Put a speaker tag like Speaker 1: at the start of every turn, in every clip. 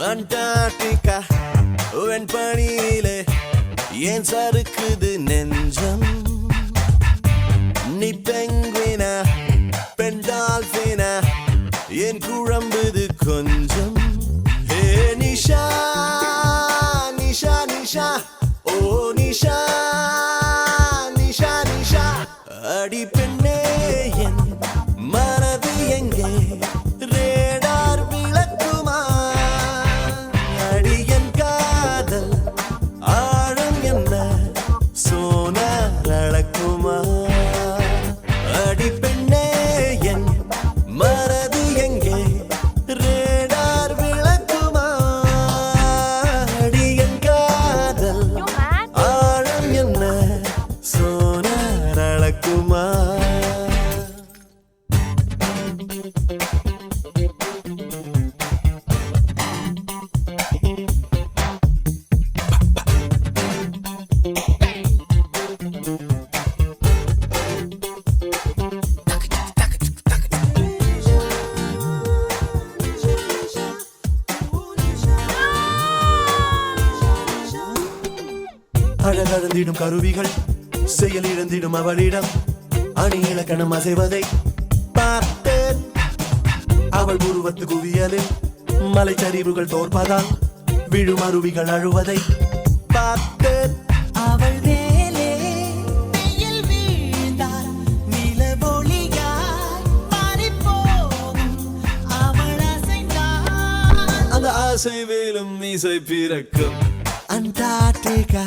Speaker 1: Antarctica வெண்பனியிலே ஏன் சறுக்குது நெஞ்சம் நீ பெங்குவினா பெண் டால்பினா ஏன் குழம்புது கொஞ்சம் ஹே நிஷா நிஷா நிஷா ஓ நிஷா நிஷா நிஷா அடி பெண்ணே என் மனது எங்கே ரேடார் விளக்குமா அடியன் காதல் ஆழம் என்ன சோனார் அளக்குமா அடி பெண்ணே என் மனது எங்கே ரேடார் விளக்குமா அடியன் காதல் ஆழம் என்ன சோனார் அளக்குமா அழகழந்திடும் கருவிகள் செயல் இழந்திடும் அவளிடம் அணி இலக்கணம் அசைவதை பார்த்தேன் அவள் உருவத்து குவியலில் மலைச்சரிவுகள் தோற்பதால் விழும் அருவிகள் அழுவதை பார்த்தேன்
Speaker 2: அவள் மேலே வெயில் வீழ்ந்தால் நிலவொளியாய் மாறிப்போகும் அவள் அசைந்தால்
Speaker 1: அந்த ஆசை வேலும் மீசை பிறக்கும் அண்டார்டிகா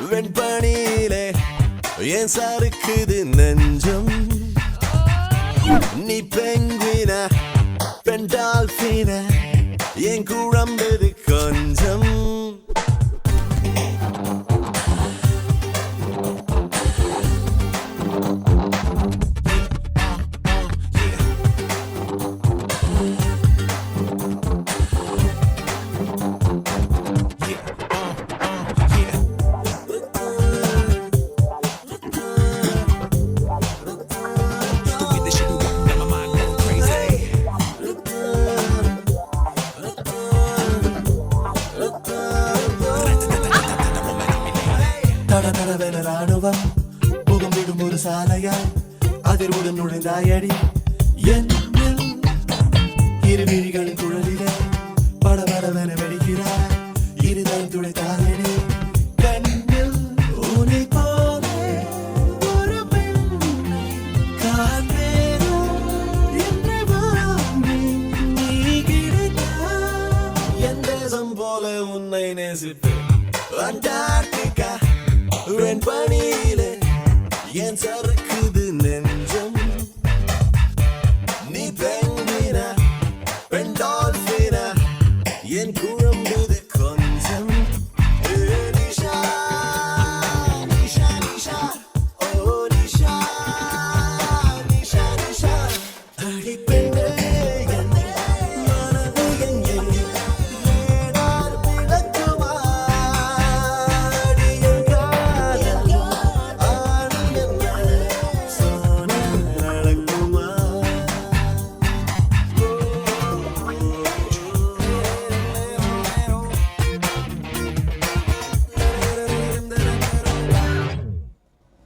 Speaker 1: வெண்பனியிலே ஏன் சறுக்குது நெஞ்சம் நீ பெங்குவினா பெண் டால்பினா ஏன் குழம்புது கொஞ்சம் தடதடவென ராணுவம் புகம் விடும் ஒரு சாலையாய் அதிர்வுடன் நுழைந்தாயடி என்னில் இரு விழிகளின் குழலிலே படபடவென வெடிக்கிறாய் இருதயம் துளைத்தாயடி கண்ணில் உன்னை போலே ஒரு பெண்ணை காண்பேனோ என்னை வாங்கி நீ கிடைத்தாய் என் தேசம் போல உன்னை நேசிப்பேன் அண்டார்டிகா வெண்பனியிலே ஏன் சறுக்குது நெஞ்சம் நீ பெங்குவினா பெண் டால்பினா ஏன் குழம்புது கொஞ்சம் நிஷா நிஷா நிஷா ஓ நிஷா நிஷா நிஷா அடி பெண்ணே